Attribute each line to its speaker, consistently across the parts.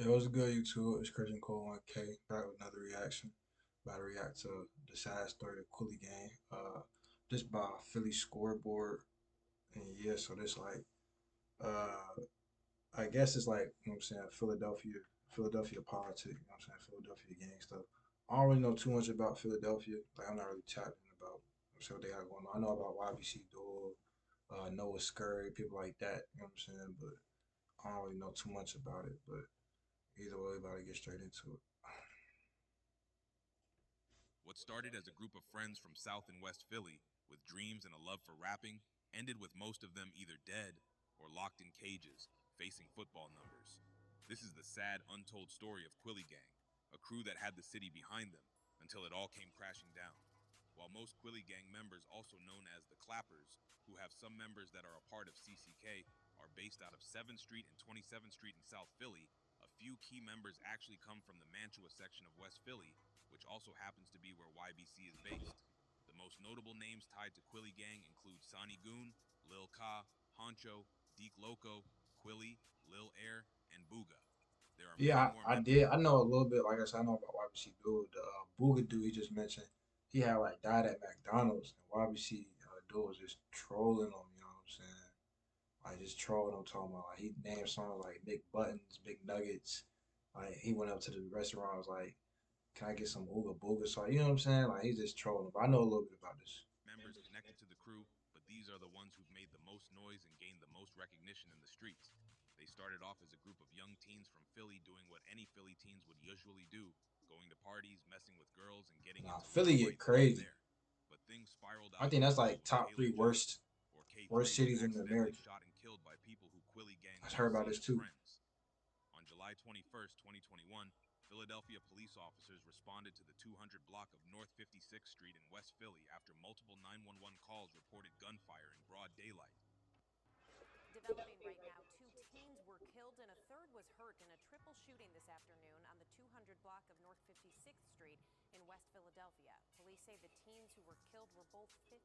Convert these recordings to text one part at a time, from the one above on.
Speaker 1: It was a good YouTube. It's ChristianCole1K back with another reaction. About to react to the sad story of Quilly game. Just by Philly scoreboard. And yeah, so this like uh I guess it's like, you know what I'm saying, Philadelphia politics, you know what I'm saying, Philadelphia gang stuff. I don't really know too much about Philadelphia. Like I'm not really tapped in about, you know, what they got going on. I know about YBC Duel, Noah Scurry, people like that, you know what I'm saying, but I don't really know too much about it. But either way, about to get straight into it.
Speaker 2: What started as a group of friends from South and West Philly with dreams and a love for rapping ended with most of them either dead or locked in cages, facing football numbers. This is the sad, untold story of Quilly Gang, a crew that had the city behind them until it all came crashing down. While most Quilly Gang members, also known as the Clappers, who have some members that are a part of CCK, are based out of 7th Street and 27th Street in South Philly, a few key members actually come from the Mantua section of West Philly, which also happens to be where YBC is based. The most notable names tied to Quilly Gang include Sonny Goon, Lil Ka, Honcho, Deke Loco, Quilly, Lil Air, and Booga. There are many
Speaker 1: Yeah,
Speaker 2: more
Speaker 1: I
Speaker 2: members.
Speaker 1: did. I know a little bit. Like I said, I know about YBC Dude. The Booga dude he just mentioned, he had like died at McDonald's, and YBC dude was just trolling him. You know what I'm saying? Like just trolling him, talking about like he named songs like Big Buttons, Big Nuggets. Like he went up to the restaurant, was like, "Can I get some Ooga Booga?" So you know what I'm saying? Like he's just trolling. But I know a little bit about this.
Speaker 2: Members connected to the crew, but these are the ones who've made the most noise and gained the most recognition in the streets. They started off as a group of young teens from Philly doing what any Philly teens would usually do, going to parties, messing with girls, and getting
Speaker 1: Nah,
Speaker 2: into little
Speaker 1: Philly get
Speaker 2: fights here and
Speaker 1: crazy.
Speaker 2: there. But things spiraled
Speaker 1: I
Speaker 2: out of
Speaker 1: think that's
Speaker 2: control
Speaker 1: like
Speaker 2: when
Speaker 1: top three
Speaker 2: Kalen Johnson, or
Speaker 1: worst
Speaker 2: K3, was
Speaker 1: cities in
Speaker 2: accidentally
Speaker 1: America.
Speaker 2: shot and killed by people who Quilly Gang
Speaker 1: I heard
Speaker 2: once
Speaker 1: about
Speaker 2: seen
Speaker 1: this
Speaker 2: as
Speaker 1: too.
Speaker 2: friends. On July 21st, 2021, Philadelphia police officers responded to the 200 block of North 56th Street in West Philly after multiple 911 calls reported gunfire in broad daylight.
Speaker 3: Developing right now, two teens were killed and a third was hurt in a triple shooting this afternoon on the 200 block of North 56th Street in West Philadelphia. Police say the teens who were killed were both 15.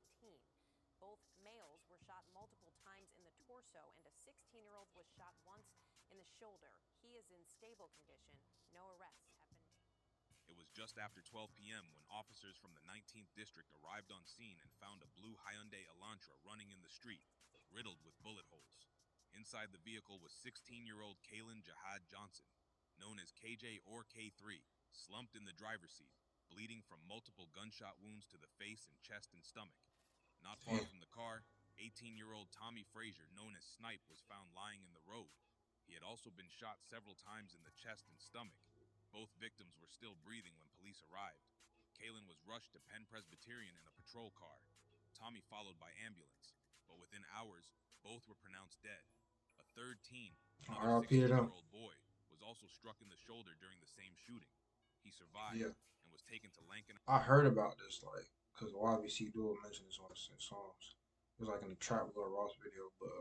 Speaker 3: Both males were shot multiple times in the torso, and a 16-year-old was shot once in the shoulder. He is in stable condition. No arrests have been made.
Speaker 2: It was just after 12 p.m. when officers from the 19th District arrived on scene and found a blue Hyundai Elantra running in the street, riddled with bullet holes. Inside the vehicle was 16-year-old Kalen Jihad Johnson, known as KJ or K3, slumped in the driver's seat, bleeding from multiple gunshot wounds to the face and chest and stomach. Not far
Speaker 1: Damn.
Speaker 2: from the car, 18-year-old Tommy Frazier, known as Snipe, was found lying in the road. He had also been shot several times in the chest and stomach. Both victims were still breathing when police arrived. Kalen was rushed to Penn Presbyterian in a patrol car. Tommy followed by ambulance, but within hours, both were pronounced dead. A third teen, another
Speaker 1: RIP to them.
Speaker 2: 16-year-old boy, was also struck in the shoulder during the same shooting. He survived
Speaker 1: Yeah,
Speaker 2: and was taken to Lankin.
Speaker 1: I heard about this like because YBC Duel mentioned this on his songs. It was like in the Trap Lord Ross video, but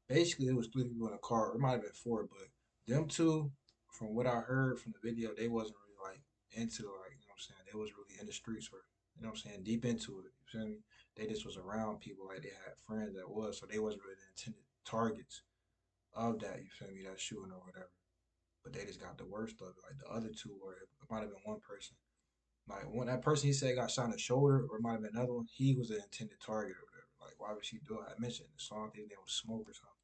Speaker 1: basically it was three people in a car. It might have been four, but them two, from what I heard from the video, they wasn't really like into like you know what I'm saying. They was really in the streets for you know what I'm saying, deep into it. You feel me? They just was around people like they had friends that was, so they wasn't really the intended targets of that. You feel me? That shooting or whatever. But they just got the worst of it. Like the other two, or it might have been one person. Like when that person he said got shot in the shoulder, or it might have been another one, he was the intended target or whatever. Like why would she do it? I mentioned in the song, I think his name was Smoke or something.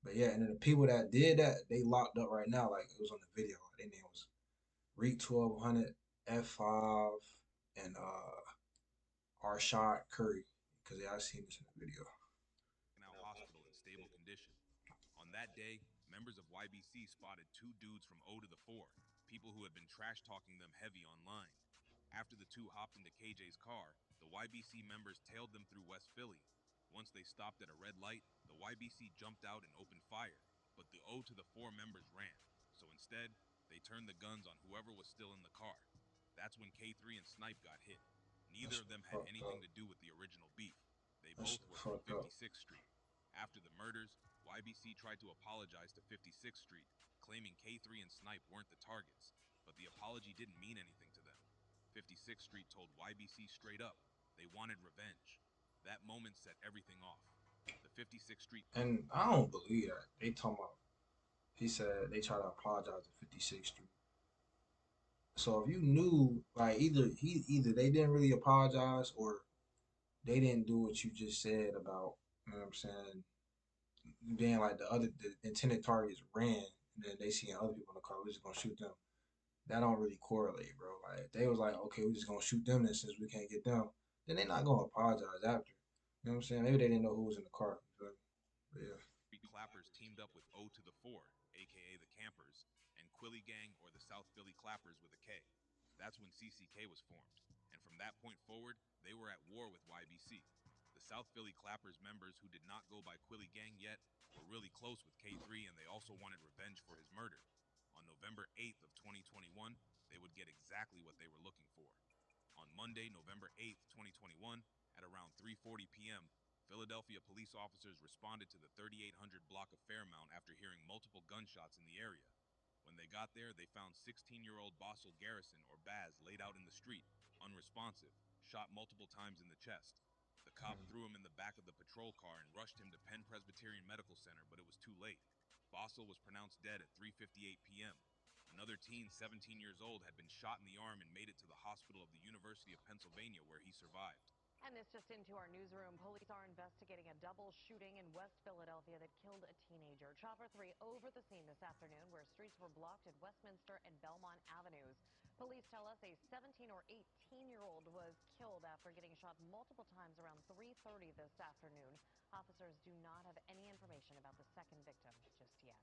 Speaker 1: But yeah, and then the people that did that, they locked up right now. Like it was on the video. Their name was Reek 1200, F5, and Arshad Curry. Because yeah, I seen this in the video.
Speaker 2: Hospital in stable condition. On that day, members of YBC spotted two dudes from O to the 4, people who had been trash talking them heavy online. After the two hopped into KJ's car, the YBC members tailed them through West Philly. Once they stopped at a red light, the YBC jumped out and opened fire, but the O to the 4 members ran. So instead, they turned the guns on whoever was still in the car. That's when K3 and Snipe got hit.
Speaker 1: That
Speaker 2: Neither
Speaker 1: shit
Speaker 2: of them had
Speaker 1: fucked
Speaker 2: anything
Speaker 1: up.
Speaker 2: to do with the original beef. They
Speaker 1: That shit
Speaker 2: both were from
Speaker 1: fucked up.
Speaker 2: 56th Street. After the murders, YBC tried to apologize to 56th Street, claiming K3 and Snipe weren't the targets, but the apology didn't mean anything to them. 56th Street told YBC straight up they wanted revenge. That moment set everything off. The 56th Street
Speaker 1: And I don't believe that. They talking about He said they tried to apologize to 56th Street. So if you knew, like either they didn't really apologize or they didn't do what you just said about, you know what I'm saying, being like the intended targets ran and then they seeing other people in the car, we're just gonna shoot them. That don't really correlate, bro. Like they was like, okay, we're just gonna shoot them then since we can't get them. Then they not gonna apologize after. You know what I'm saying? Maybe they didn't know who was in the car. But yeah.
Speaker 2: Clappers teamed up with O to the 4, aka the Campers, and Quilly Gang or the South Philly Clappers with a K. That's when CCK was formed, and from that point forward, they were at war with YBC. The South Philly Clappers members who did not go by Quilly Gang yet were really close with K3, and they also wanted revenge for his murder. On November 8th of 2021, they would get exactly what they were looking for. On Monday, November 8th, 2021, at around 3:40 p.m., Philadelphia police officers responded to the 3800 block of Fairmount after hearing multiple gunshots in the area. When they got there, they found 16-year-old Bossel Garrison, or Baz, laid out in the street, unresponsive, shot multiple times in the chest. The cop threw him in the back of the patrol car and rushed him to Penn Presbyterian Medical Center, but it was too late. Bossel was pronounced dead at 3:58 p.m. Another teen, 17 years old, had been shot in the arm and made it to the hospital of the University of Pennsylvania, where he survived.
Speaker 3: And this just into our newsroom. Police are investigating a double shooting in West Philadelphia that killed a teenager. Chopper 3 over the scene this afternoon where streets were blocked at Westminster and Belmont Avenues. Police tell us a 17 or 18-year-old was killed after getting shot multiple times around 3:30 this afternoon. Officers do not have any information about the second victim just yet.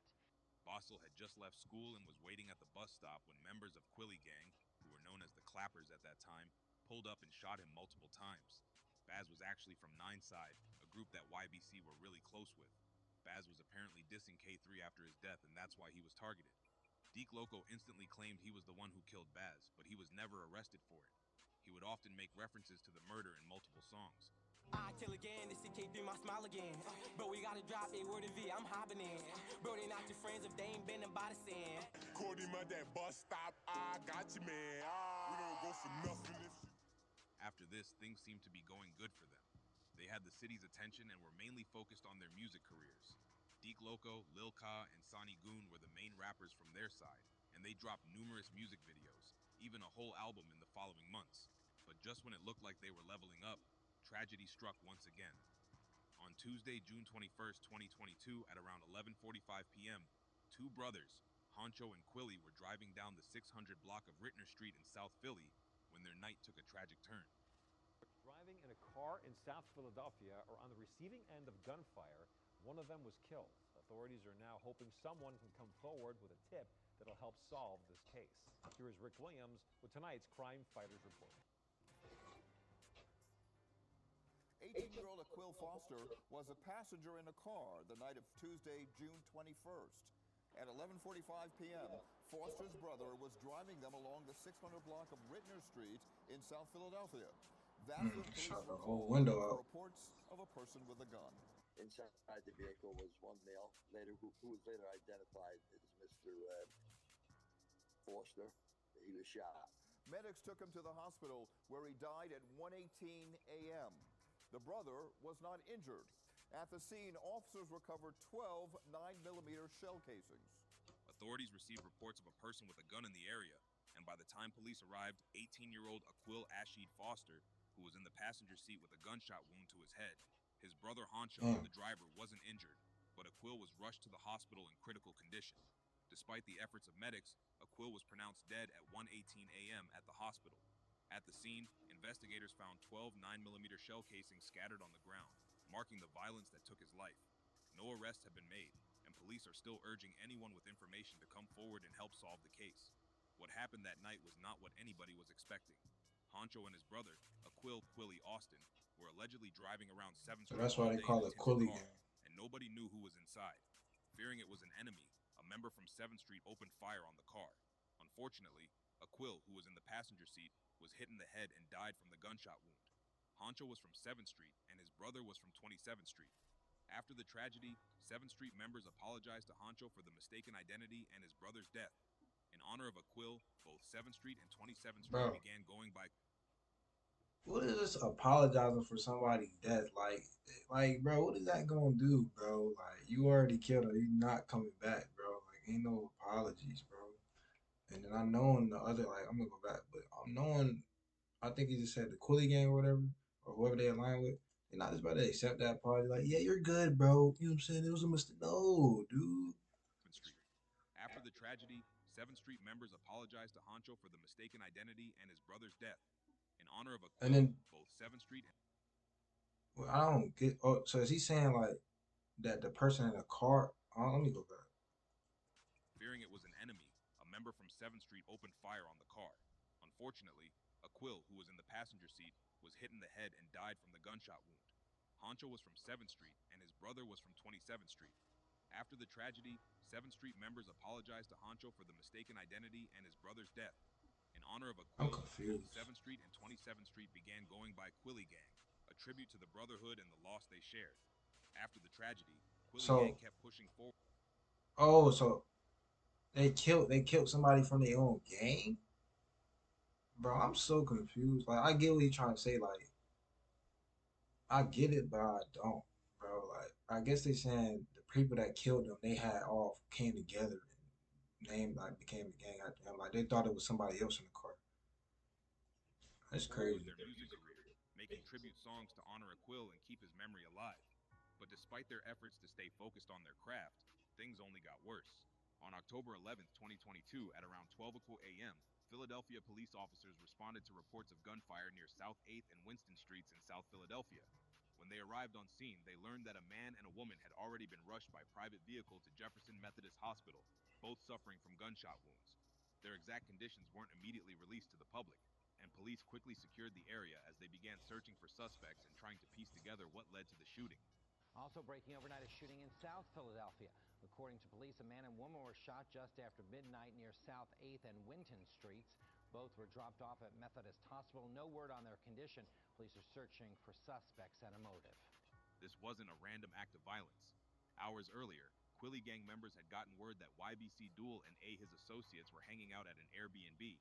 Speaker 2: Bossel had just left school and was waiting at the bus stop when members of Quilly Gang, who were known as the Clappers at that time, pulled up and shot him multiple times. Baz was actually from Nineside, a group that YBC were really close with. Baz was apparently dissing K3 after his death, and that's why he was targeted. Deke Loco instantly claimed he was the one who killed Baz, but he was never arrested for it. He would often make references to the murder in multiple songs.
Speaker 4: I kill again, this CK3 my smile again. Bro, we gotta drop a word of V, I'm hopping in. Bro, they not your friends if they ain't been about the sand.
Speaker 5: Cody, my that bus stop, I got you, man. We don't go for nothing.
Speaker 2: After this, things seemed to be going good for them. They had the city's attention and were mainly focused on their music careers. Deke Loco, Lil Ka, and Sonny Goon were the main rappers from their side, and they dropped numerous music videos, even a whole album in the following months. But just when it looked like they were leveling up, tragedy struck once again. On Tuesday, June 21st, 2022, at around 11:45 p.m., two brothers, Honcho and Quilly, were driving down the 600 block of Rittner Street in South Philly when their night took a tragic turn.
Speaker 6: Driving in a car in South Philadelphia or on the receiving end of gunfire, one of them was killed. Authorities are now hoping someone can come forward with a tip that'll help solve this case. Here is Rick Williams with tonight's Crime Fighters Report.
Speaker 7: 18-year-old Aquil Foster was a passenger in a car the night of Tuesday, June 21st. At 11:45 p.m., Foster's brother was driving them along the 600 block of Rittner Street in South Philadelphia. That's when police
Speaker 1: Shot the
Speaker 7: were
Speaker 1: whole
Speaker 7: called
Speaker 1: window
Speaker 7: for
Speaker 1: out.
Speaker 7: reports of a person with a gun.
Speaker 8: Inside the vehicle was one male, who was later identified as Mr. Foster. He was shot.
Speaker 7: Medics took him to the hospital where he died at 1:18 a.m. The brother was not injured. At the scene, officers recovered 12 9mm shell casings.
Speaker 2: Authorities received reports of a person with a gun in the area, and by the time police arrived, 18-year-old Aquil Ashid Foster, who was in the passenger seat with a gunshot wound to his head. His brother Honcho, the driver, wasn't injured, but Aquil was rushed to the hospital in critical condition. Despite the efforts of medics, Aquil was pronounced dead at 1:18 a.m. at the hospital. At the scene, investigators found 12 9mm shell casings scattered on the ground, marking the violence that took his life. No arrests have been made, and police are still urging anyone with information to come forward and help solve the case. What happened that night was not what anybody was expecting. Honcho and his brother, Aquil Quilly Austin, were allegedly driving around 7th
Speaker 1: So
Speaker 2: Street
Speaker 1: that's why
Speaker 2: all
Speaker 1: they
Speaker 2: day
Speaker 1: call
Speaker 2: in a
Speaker 1: it
Speaker 2: tinted
Speaker 1: Quilly
Speaker 2: car,
Speaker 1: Gang.
Speaker 2: and nobody knew who was inside. Fearing it was an enemy, a member from 7th Street opened fire on the car. Unfortunately, Aquil, who was in the passenger seat, was hit in the head and died from the gunshot wound. Honcho was from 7th Street, and his brother was from 27th Street. After the tragedy, 7th Street members apologized to Honcho for the mistaken identity and his brother's death. In honor of Aquil, both 7th Street and 27th Street
Speaker 1: Bro,
Speaker 2: began going by.
Speaker 1: what is this apologizing for somebody's death? Like, bro, what is that gonna do, bro? Like, you already killed him. You're not coming back, bro. Like, ain't no apologies, bro. And then I knowing the other, like, I'm gonna go back, but I'm knowing, I think he just said the Quilly gang or whatever, or whoever they align with. They're not just about to accept that apology. Like, yeah, you're good, bro. You know what I'm saying? It was a mistake. No, dude.
Speaker 2: Street. After the tragedy, 7th Street members apologized to Honcho for the mistaken identity and his brother's death. In honor of a
Speaker 1: And
Speaker 2: quill,
Speaker 1: then
Speaker 2: both 7th Street and
Speaker 1: well, I don't get. Oh, so is he saying like that the person in the car? Oh, let me go back.
Speaker 2: fearing it was an enemy, a member from 7th Street opened fire on the car. Unfortunately, Quill, who was in the passenger seat, was hit in the head and died from the gunshot wound. Honcho was from 7th Street, and his brother was from 27th Street. After the tragedy, 7th Street members apologized to Honcho for the mistaken identity and his brother's death. In honor of
Speaker 1: I'm
Speaker 2: Quill, both
Speaker 1: confused.
Speaker 2: 7th Street and 27th Street began going by Quilly Gang, a tribute to the brotherhood and the loss they shared. After the tragedy, Quilly Gang
Speaker 1: So,
Speaker 2: kept pushing forward.
Speaker 1: oh, so they killed somebody from their own gang, bro. I'm so confused. Like, I get what he's trying to say. Like, I get it, but I don't, bro. Like, I guess they saying the people that killed them, they had all came together and named like became a gang after him. Like, they thought it was somebody else in the car. That's
Speaker 2: Forward with
Speaker 1: crazy.
Speaker 2: their music career, making tribute songs to honor Quill and keep his memory alive. But despite their efforts to stay focused on their craft, things only got worse. On October 11th, 2022, at around 12 a.m., Philadelphia police officers responded to reports of gunfire near South 8th and Winston Streets in South Philadelphia. When they arrived on scene, they learned that a man and a woman had already been rushed by private vehicle to Jefferson Methodist Hospital, both suffering from gunshot wounds. Their exact conditions weren't immediately released to the public, and police quickly secured the area as they began searching for suspects and trying to piece together what led to the shooting.
Speaker 9: Also breaking overnight, a shooting in South Philadelphia. According to police, a man and woman were shot just after midnight near South 8th and Winton Streets. Both were dropped off at Methodist Hospital. No word on their condition. Police are searching for suspects and a motive.
Speaker 2: This wasn't a random act of violence. Hours earlier, Quilly Gang members had gotten word that YBC Duel and his associates were hanging out at an Airbnb.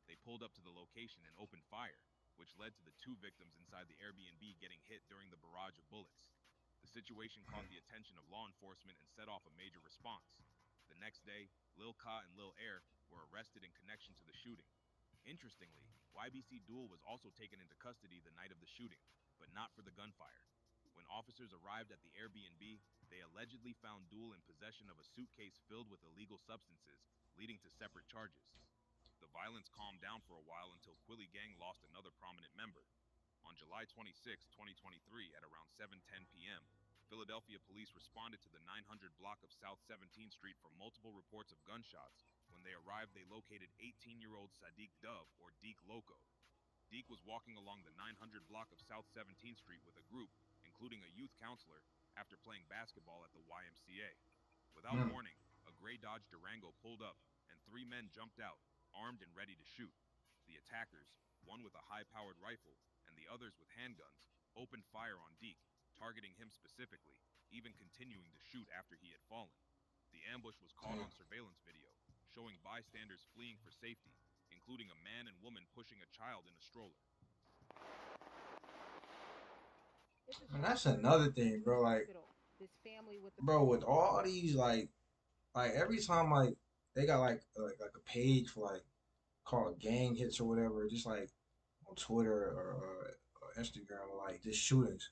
Speaker 2: They pulled up to the location and opened fire, which led to the 2 victims inside the Airbnb getting hit during the barrage of bullets. The situation caught the attention of law enforcement and set off a major response. The next day, Lil Ka and Lil Air were arrested in connection to the shooting. Interestingly, YBC Duel was also taken into custody the night of the shooting, but not for the gunfire. When officers arrived at the Airbnb, they allegedly found Duel in possession of a suitcase filled with illegal substances, leading to separate charges. The violence calmed down for a while until Quilly Gang lost another prominent member. On July 26, 2023, at around 7:10 p.m., Philadelphia police responded to the 900 block of South 17th Street for multiple reports of gunshots. When they arrived, they located 18-year-old Sadiq Dove, or Deke Loco. Deke was walking along the 900 block of South 17th Street with a group, including a youth counselor, after playing basketball at the YMCA. Without warning, a gray Dodge Durango pulled up, and 3 men jumped out, armed and ready to shoot. The attackers, one with a high-powered rifle and the others with handguns, opened fire on Deke, targeting him specifically, even continuing to shoot after he had fallen. The ambush was caught on surveillance video, showing bystanders fleeing for safety, including a man and woman pushing a child in a stroller.
Speaker 1: And that's another thing, bro. Like, bro, with all these like every time like they got like a page for like called gang hits or whatever, just like on Twitter or Instagram, or like just shootings.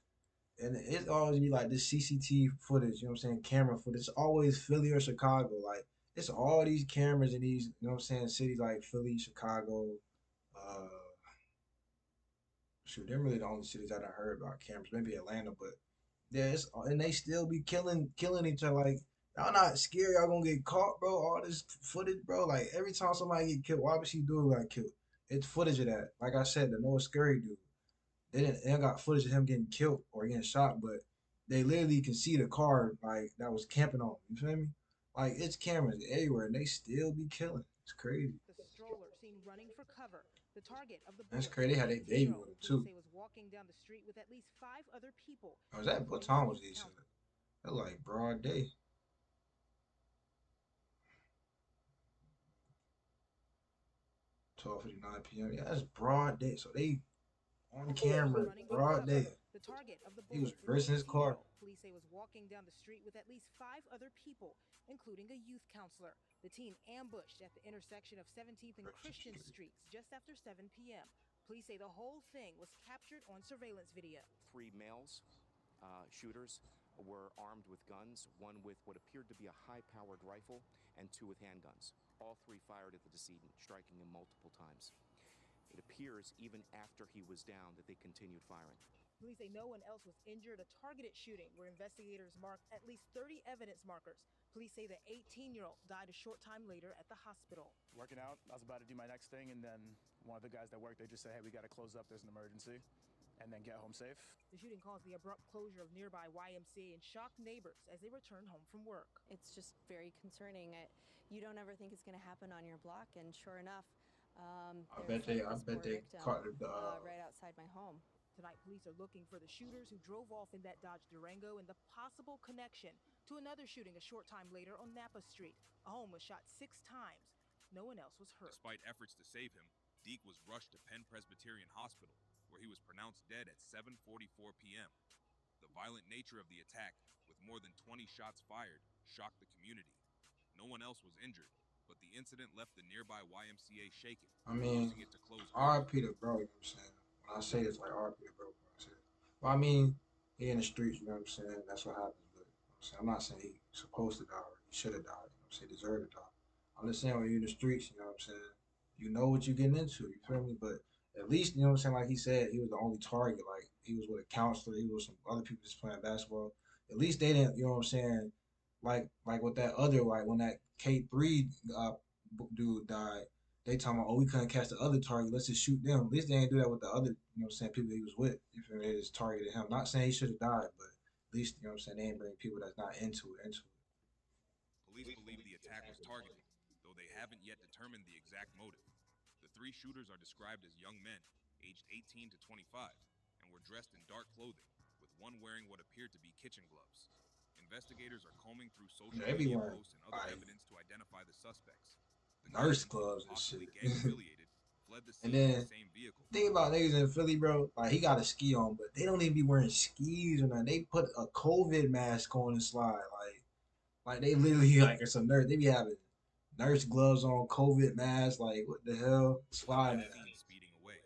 Speaker 1: And it always be like this CCTV footage, you know what I'm saying, camera footage. It's always Philly or Chicago. Like it's all these cameras in these, you know what I'm saying, cities like Philly, Chicago. Uh, Shoot, they're really the only cities that I heard about cameras. Maybe Atlanta, but yeah, and they still be killing each other. Like y'all not scared y'all gonna get caught, bro. All this footage, bro. Like every time somebody get killed, why would she do got killed? It's footage of that. Like I said, the Noah Scary dude. They got footage of him getting killed or getting shot, but they literally can see the car like that was camping on. You feel me? Like it's cameras everywhere, and they still be killing. It's crazy.
Speaker 10: The stroller seen running for cover. The target of the
Speaker 1: That's
Speaker 10: bullets,
Speaker 1: crazy. They had their baby with
Speaker 10: 18-year-old,
Speaker 1: him
Speaker 10: police
Speaker 1: too.
Speaker 10: say was walking down the street with at least 5 other people.
Speaker 1: Oh, was that what time was these? That like broad day. 12:59 p.m. Yeah, that's broad day. So they on camera, broad day.
Speaker 10: The target of the
Speaker 1: He was
Speaker 10: bullet is
Speaker 1: reversing
Speaker 10: an
Speaker 1: his car.
Speaker 10: 18-year-old police say was walking down the street with at least 5 other people, including a youth counselor. The teen ambushed at the intersection of 17th and Christian Streets just after 7 p.m. Police say the whole thing was captured on surveillance video.
Speaker 11: 3 males, shooters, were armed with guns, one with what appeared to be a high-powered rifle and 2 with handguns. All 3 fired at the decedent, striking him multiple times. It appears even after he was down that they continued firing.
Speaker 10: Police say no one else was injured. A targeted shooting where investigators marked at least 30 evidence markers. Police say the 18-year-old died a short time later at the hospital.
Speaker 12: Working out, I was about to do my next thing, and then one of the guys that worked, they just said, hey, we got to close up, there's an emergency, and then get home safe.
Speaker 10: The shooting caused the abrupt closure of nearby YMCA and shocked neighbors as they returned home from work.
Speaker 13: It's just very concerning. You don't ever think it's going to happen on your block, and sure enough,
Speaker 1: I bet they caught the
Speaker 13: right outside my home.
Speaker 10: Tonight, police are looking for the shooters who drove off in that Dodge Durango and the possible connection to another shooting a short time later on Napa Street. A home was shot 6 times. No one else was hurt.
Speaker 2: Despite efforts to save him, Deke was rushed to Penn Presbyterian Hospital, where he was pronounced dead at 7:44 p.m. The violent nature of the attack, with more than 20 shots fired, shocked the community. No one else was injured, but the incident left the nearby YMCA shaken, forcing it to close.
Speaker 1: R.I.P. to bro, you know what I'm saying? When I say this, like R.I.P. to bro, you know what I'm saying? Well, I mean, he in the streets, you know what I'm saying? That's what happens, but you know what I'm saying? I'm not saying he's supposed to die or he should have died, you know what I'm saying? Deserved to die. I'm just saying when you're in the streets, you know what I'm saying? You know what you're getting into, you feel me? But at least, you know what I'm saying, like he said, he was the only target. Like, he was with a counselor, he was some other people just playing basketball. At least they didn't, you know what I'm saying, like with that other, like when that K3 dude died, they talking about, oh, we couldn't catch the other target, let's just shoot them. At least they didn't do that with the other, you know what I'm saying, people he was with. You feel me? They just targeted him. Not saying he should have died, but at least, you know what I'm saying, they ain't bring people that's not into it.
Speaker 2: Police believe the attack was targeted, though they haven't yet determined the exact motive. The 3 shooters are described as young men, aged 18 to 25, and were dressed in dark clothing, with one wearing what appeared to be kitchen gloves. Investigators are combing through social media posts and other evidence to identify the suspects. The
Speaker 1: nurse gloves and shit.
Speaker 2: Gang-affiliated fled the scene
Speaker 1: And then,
Speaker 2: in the same vehicle.
Speaker 1: Think about niggas in Philly, bro. Like, he got a ski on, but they don't even be wearing skis or nothing. They put a COVID mask on and slide. Like they literally, like, it's a nurse. They be having nurse gloves on, COVID mask. Like, what the hell? Sliding.
Speaker 2: Speeding away.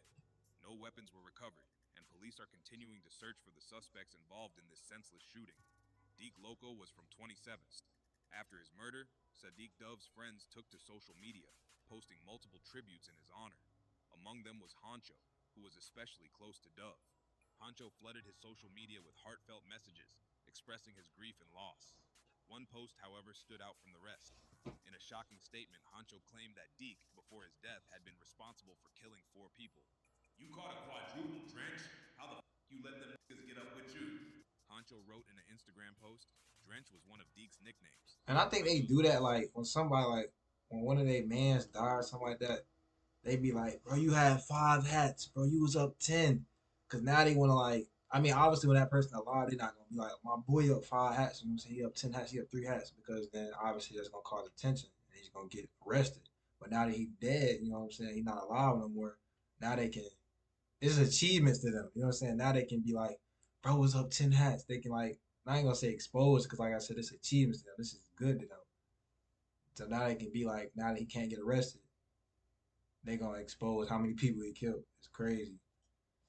Speaker 2: No weapons were recovered, and police are continuing to search for the suspects involved in this senseless shooting. Deke Loco was from 27th. After his murder, Sadiq Dove's friends took to social media, posting multiple tributes in his honor. Among them was Honcho, who was especially close to Dove. Honcho flooded his social media with heartfelt messages, expressing his grief and loss. One post, however, stood out from the rest. In a shocking statement, Honcho claimed that Deke, before his death, had been responsible for killing 4 people.
Speaker 14: You caught a quadruple drench? How the f*** you let them niggas get up with you?
Speaker 2: Honcho wrote in an Instagram post, Drench was one of Deke's nicknames.
Speaker 1: And I think they do that, like, when somebody, like, when one of their mans die or something like that, they be like, bro, you had 5 hats, bro, you was up 10. Because now they want to, like, I mean, obviously when that person alive, they're not going to be like, my boy up 5 hats, you know what I'm saying? He up 10 hats, he up 3 hats, because then obviously that's going to cause attention, and he's going to get arrested. But now that he's dead, you know what I'm saying, he's not alive no more, now they can, it's achievements to them, you know what I'm saying? Now they can be like, bro was up 10 hats. They can, like, I ain't gonna say exposed, because like I said, it's achievements to them. This is good to them. So now they can be like, now that he can't get arrested, they gonna expose how many people he killed. It's crazy.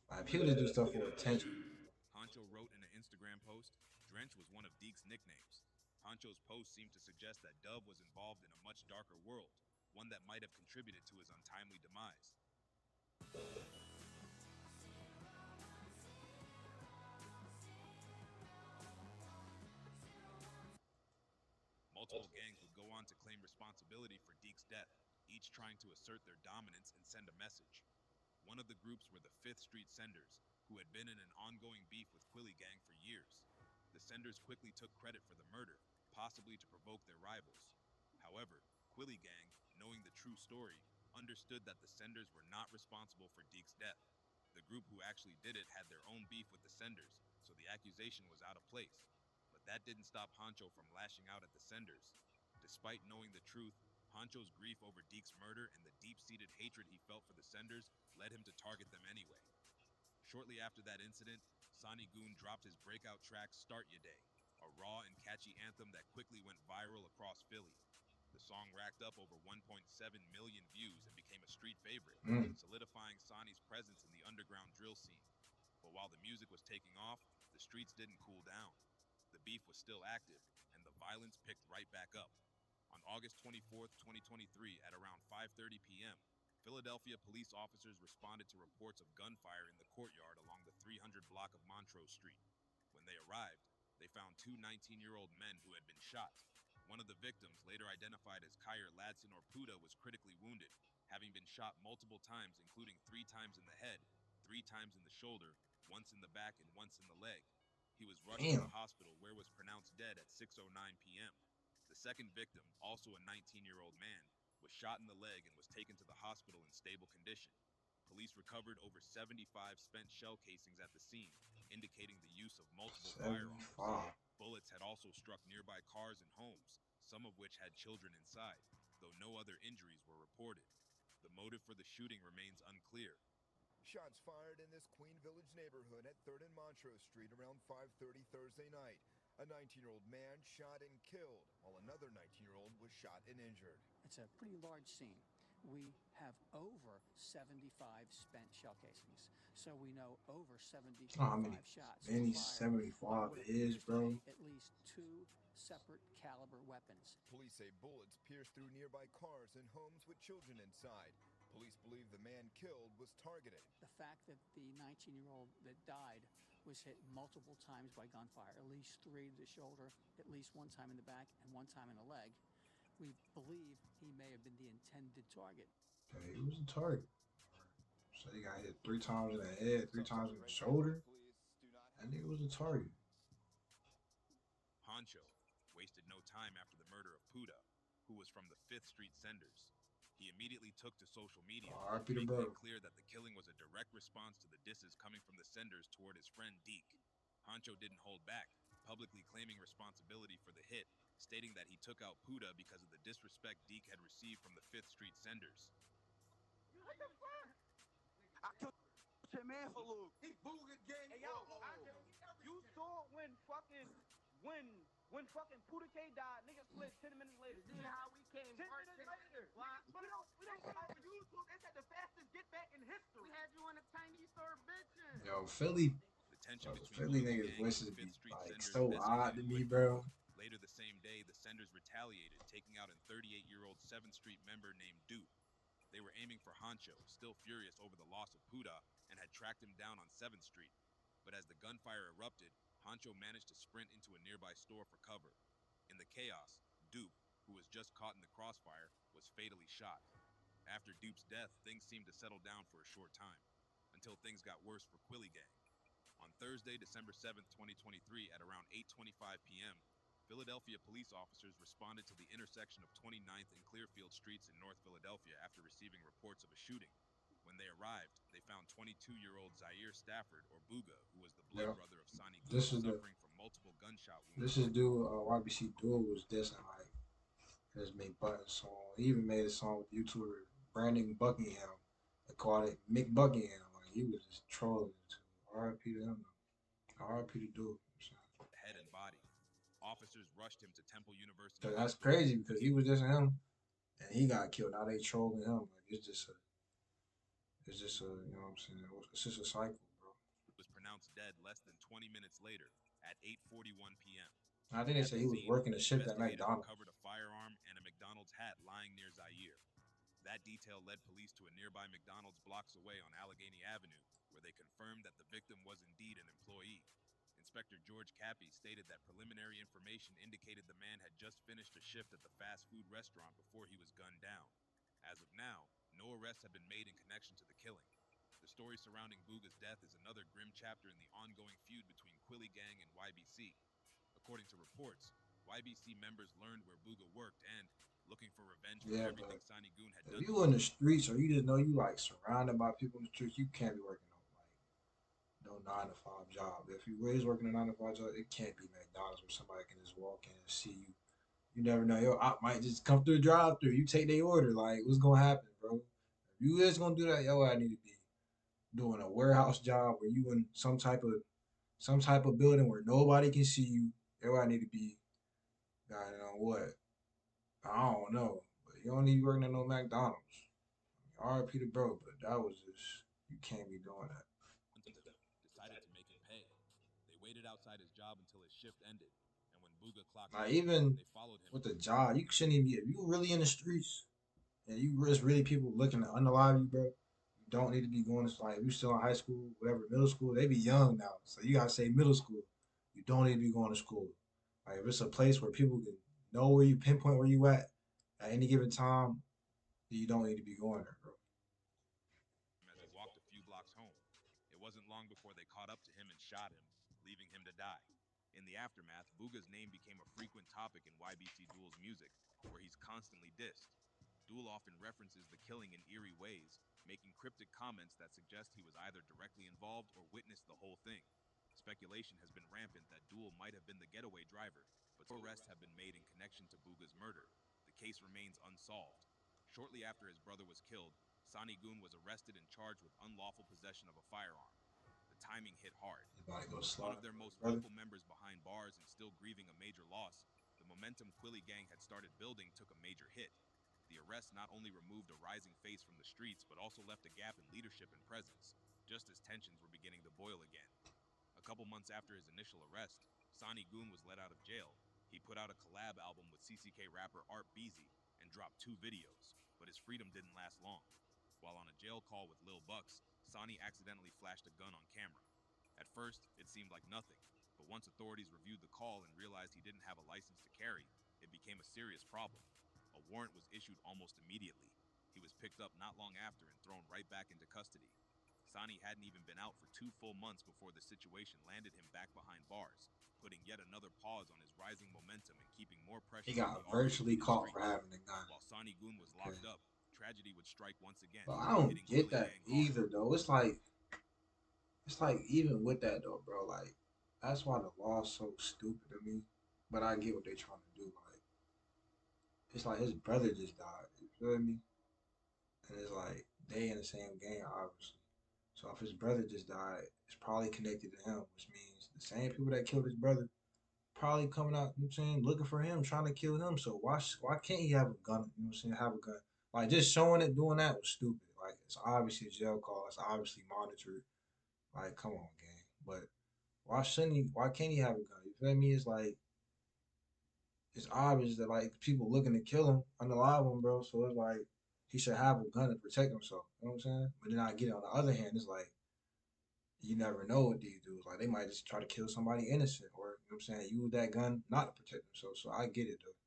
Speaker 1: Like, people just do stuff for attention.
Speaker 2: Honcho wrote in an Instagram post, Drench was one of Deke's nicknames. Honcho's post seemed to suggest that Dove was involved in a much darker world, one that might have contributed to his untimely demise. Multiple gangs would go on to claim responsibility for Deke's death, each trying to assert their dominance and send a message. One of the groups were the 5th Street Senders, who had been in an ongoing beef with Quilly gang for years. The Senders quickly took credit for the murder, possibly to provoke their rivals. However, Quilly gang, knowing the true story, understood that the Senders were not responsible for Deke's death. The group who actually did it had their own beef with the Senders, so the accusation was out of place. That didn't stop Honcho from lashing out at the Senders. Despite knowing the truth, Honcho's grief over Deke's murder and the deep-seated hatred he felt for the Senders led him to target them anyway. Shortly after that incident, Sonny Goon dropped his breakout track Start Ya Day, a raw and catchy anthem that quickly went viral across Philly. The song racked up over 1.7 million views and became a street favorite, solidifying Sonny's presence in the underground drill scene. But while the music was taking off, the streets didn't cool down. The beef was still active, and the violence picked right back up. On August 24, 2023, at around 5:30 p.m., Philadelphia police officers responded to reports of gunfire in the courtyard along the 300 block of Montrose Street. When they arrived, they found two 19-year-old men who had been shot. One of the victims, later identified as Kyer Ladson or Puda, was critically wounded, having been shot multiple times, including 3 times in the head, 3 times in the shoulder, once in the back, and once in the leg. He was rushed to the hospital, where was pronounced dead at 6:09 p.m. The second victim, also a 19-year-old man, was shot in the leg and was taken to the hospital in stable condition. Police recovered over 75 spent shell casings at the scene, indicating the use of multiple firearms. Bullets had also struck nearby cars and homes, some of which had children inside, though no other injuries were reported. The motive for the shooting remains unclear.
Speaker 15: Shots fired in this Queen Village neighborhood at 3rd and Montrose Street around 5:30 Thursday night. A 19-year-old man shot and killed, while another 19-year-old was shot and injured.
Speaker 16: It's a pretty large scene. We have over 75 spent shell casings, so we know over 75 shots.
Speaker 1: Many 75 is, bro.
Speaker 16: At least 2 separate caliber weapons.
Speaker 15: Police say bullets pierced through nearby cars and homes with children inside. Police believe the man killed was targeted.
Speaker 16: The fact that the 19-year-old that died was hit multiple times by gunfire, at least 3 to the shoulder, at least 1 time in the back, and 1 time in the leg. We believe he may have been the intended target.
Speaker 1: Okay, he was a target. So he got hit 3 times in the head, 3 times in the shoulder. That nigga was a target.
Speaker 2: Honcho wasted no time after the murder of Puda, who was from the 5th Street Senders. He immediately took to social media, making it clear that the killing was a direct response to the disses coming from the Senders toward his friend Deke. Honcho didn't hold back, publicly claiming responsibility for the hit, stating that he took out Puda because of the disrespect Deke had received from the 5th Street Senders.
Speaker 17: What the fuck? I killed your man for Luke. He booted gang. Hey, you saw when fucking Puda K died, niggas split 10 minutes later. This is how we came. 10 minutes later. We don't call it YouTube. It's at the fastest get back in history. We had you on a Chinese store bitching.
Speaker 1: Yo, Philly niggas voices be like so odd to me, bro.
Speaker 2: Later the same day, the Senders retaliated, taking out a 38-year-old 7th Street member named Duke. They were aiming for Honcho, still furious over the loss of Puda, and had tracked him down on 7th Street. But as the gunfire erupted, Honcho managed to sprint into a nearby store for cover. In the chaos, Duke, who was just caught in the crossfire, was fatally shot. After Duke's death, things seemed to settle down for a short time, until things got worse for Quilly Gang. On Thursday, December 7th, 2023, at around 8:25 p.m., Philadelphia police officers responded to the intersection of 29th and Clearfield Streets in North Philadelphia after receiving reports of a shooting. When they arrived, they found 22-year-old Zaire Stafford, or Booga, who was the blood brother of Sonny Goon, suffering from multiple gunshot wounds.
Speaker 1: This is dude, YBC Duel was dissing, like, his Make Button song. He even made a song with YouTuber Brandon Buckingham. They called it Mick Buckingham. Like, he was just trolling. R.I.P. to him. R.I.P. to Duel.
Speaker 2: Head and body. Officers rushed him to Temple University.
Speaker 1: So that's crazy because he was dissing him, and he got killed. Now they trolling him. Like, it's just a, you know what I'm saying? It's just a cycle, bro.
Speaker 2: Was pronounced dead less than 20 minutes later at 8:41 p.m.
Speaker 1: I think they said he was working a shift at McDonald's.
Speaker 2: Recovered a firearm and a McDonald's hat lying near Zaire. That detail led police to a nearby McDonald's blocks away on Allegheny Avenue, where they confirmed that the victim was indeed an employee. Inspector George Cappy stated that preliminary information indicated the man had just finished a shift at the fast food restaurant before he was gunned down. As of now, no arrests have been made in connection to the killing. The story surrounding Booga's death is another grim chapter in the ongoing feud between Quilly Gang and YBC. According to reports, YBC members learned where Booga worked and, looking for revenge for everything Sonny Goon had done.
Speaker 1: If you in the streets or you just know you like surrounded by people in the streets, you can't be working no 9-to-5 job. If you is working a 9-to-5 job, it can't be McDonald's where somebody can just walk in and see you. You never know. Yo, I might just come through the drive-thru. You take their order. Like, what's gonna happen, bro? If you is gonna do that, yo, I need to be doing a warehouse job where you in some type of some type of building where nobody can see you. Everybody need to be, God, you know what? I don't know, but you don't need to be working at no McDonald's. R.I.P. to bro, but that was just you can't be doing that.
Speaker 2: Decided to make him pay. They waited outside his job until his shift ended, and when Booga clocked
Speaker 1: Like
Speaker 2: out,
Speaker 1: even
Speaker 2: they followed him.
Speaker 1: with the job, you shouldn't even be. If you really in the streets and you just really people looking to unalive you, bro, you don't need to be going to like if you still in high school, whatever, middle school. They be young now, so you gotta say middle school. You don't need to be going to school. Like if it's a place where people can know where you pinpoint where you at any given time, you don't need to be going there, bro.
Speaker 2: As he walked a few blocks home. It wasn't long before they caught up to him and shot him, leaving him to die. In the aftermath, Booga's name became a frequent topic in YBC Duel's music, where he's constantly dissed. Duel often references the killing in eerie ways, making cryptic comments that suggest he was either directly involved or witnessed the whole thing. Speculation has been rampant that Duel might have been the getaway driver, but no arrests have been made in connection to Booga's murder. The case remains unsolved. Shortly after his brother was killed, Sani Goon was arrested and charged with unlawful possession of a firearm. The timing hit hard. One of their most vocal members behind bars and still grieving a major loss, the momentum Quilly gang had started building took a major hit. The arrest not only removed a rising face from the streets, but also left a gap in leadership and presence, just as tensions were beginning to boil again. A couple months after his initial arrest, Sani Goon was let out of jail. He put out a collab album with CCK rapper Art Beezy and dropped 2 videos, but his freedom didn't last long. While on a jail call with Lil Bucks, Sani accidentally flashed a gun on camera. At first, it seemed like nothing, but once authorities reviewed the call and realized he didn't have a license to carry, it became a serious problem. A warrant was issued almost immediately. He was picked up not long after and thrown right back into custody. Sani hadn't even been out for 2 full months before the situation landed him back behind bars, putting yet another pause on his rising momentum and keeping more pressure
Speaker 1: He
Speaker 2: on
Speaker 1: got
Speaker 2: the already
Speaker 1: virtually
Speaker 2: heated
Speaker 1: caught for
Speaker 2: streets.
Speaker 1: having a gun.
Speaker 2: While Sani Goon was locked up, tragedy would strike once again,
Speaker 1: But I don't
Speaker 2: hitting
Speaker 1: get
Speaker 2: Quilly
Speaker 1: that
Speaker 2: gang hard.
Speaker 1: either, though. It's like even with that though, bro. Like that's why the law's so stupid to me. But I get what they trying to do. Like it's like his brother just died. You feel me? And it's like they in the same game, obviously. So if his brother just died, it's probably connected to him, which means the same people that killed his brother probably coming out, you know what I'm saying, looking for him, trying to kill him. So why can't he have a gun? You know what I'm saying? Have a gun. Like just showing it, doing that was stupid. Like it's obviously a jail call. It's obviously monitored. Like, come on, gang. But why shouldn't he? Why can't he have a gun? You feel me? It's like it's obvious that like people looking to kill him, unalive him, bro. So it's like he should have a gun to protect himself. You know what I'm saying? But then I get it on the other hand, it's like you never know what these dudes like. They might just try to kill somebody innocent, or you know what I'm saying, use that gun not to protect themselves. So I get it though.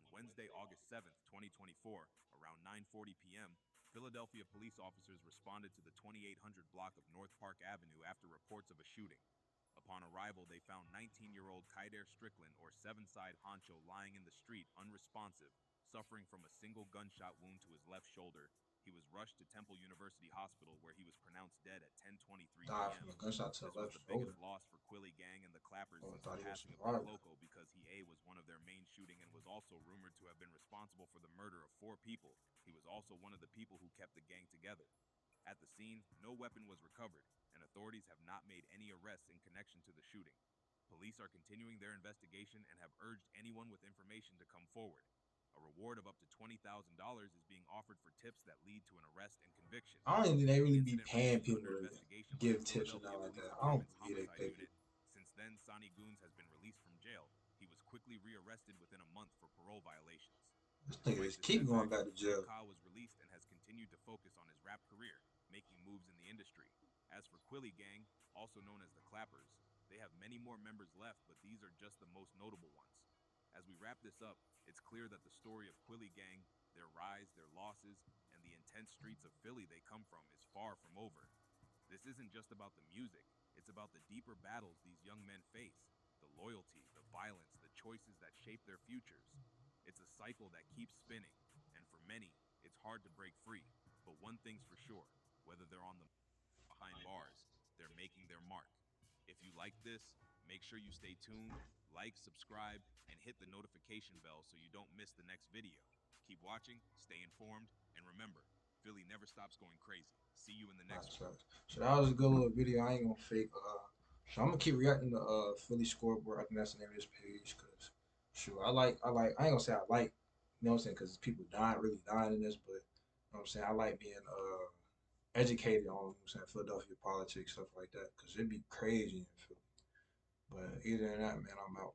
Speaker 2: On Wednesday, August 7th, 2024, around 9:40 p.m., Philadelphia police officers responded to the 2800 block of North Park Avenue after reports of a shooting. Upon arrival, they found 19-year-old Kaider Strickland, or Seven-Side Honcho, lying in the street, unresponsive, suffering from a single gunshot wound to his left shoulder. He was rushed to Temple University Hospital, where he was pronounced dead at 10:23
Speaker 1: Died
Speaker 2: p.m.
Speaker 1: from a gunshot to
Speaker 2: This
Speaker 1: the
Speaker 2: was
Speaker 1: left
Speaker 2: the
Speaker 1: shoulder.
Speaker 2: biggest loss for Quilly gang and the Clappers
Speaker 1: Oh, I
Speaker 2: since
Speaker 1: thought
Speaker 2: the
Speaker 1: he was
Speaker 2: passing of Pop
Speaker 1: survived.
Speaker 2: Loco, because he was one of their main shooting and was also rumored to have been responsible for the murder of 4 people. He was also one of the people who kept the gang together. At the scene, no weapon was recovered, and authorities have not made any arrests in connection to the shooting. Police are continuing their investigation and have urged anyone with information to come forward. A reward of up to $20,000 is being offered for tips that lead to an arrest and conviction.
Speaker 1: I don't even think they
Speaker 2: The
Speaker 1: really be
Speaker 2: incident
Speaker 1: paying
Speaker 2: remains
Speaker 1: people
Speaker 2: under
Speaker 1: to
Speaker 2: investigation by the
Speaker 1: give tips or
Speaker 2: Philadelphia
Speaker 1: nothing like
Speaker 2: Police
Speaker 1: that. I don't
Speaker 2: Department's
Speaker 1: believe they
Speaker 2: homicide
Speaker 1: pay
Speaker 2: unit.
Speaker 1: people.
Speaker 2: Since then, Sonny Goons has been released from jail. He was quickly rearrested within a month for parole violations.
Speaker 1: This nigga
Speaker 2: Despite
Speaker 1: just
Speaker 2: the
Speaker 1: keep going
Speaker 2: setbacks,
Speaker 1: back to jail.
Speaker 2: Ka was released and has continued to focus on his rap career, making moves in the industry. As for Quilly gang, also known as the Clappers, they have many more members left, but these are just the most notable ones. As we wrap this up, it's clear that the story of Quilly gang, their rise, their losses, and the intense streets of Philly they come from is far from over. This isn't just about the music, it's about the deeper battles these young men face, the loyalty, the violence, the choices that shape their futures. It's a cycle that keeps spinning, and for many, it's hard to break free. But one thing's for sure, whether they're on the behind bars, they're making their mark. If you like this, make sure you stay tuned, like, subscribe, and hit the notification bell so you don't miss the next video. Keep watching, stay informed, and remember, Philly never stops going crazy. See you in the next
Speaker 1: So that was a good little video. I ain't gonna fake. So I'm gonna keep reacting to Philly scoreboard. I think that's the name of this page. Cause shoot, I ain't gonna say I like. You know what I'm saying? Cause people really dying in this, but you know what I'm saying. I like being educated on, you know what I'm saying, Philadelphia politics, stuff like that. Cause it'd be crazy in Philly. But either than that, man, I'm out.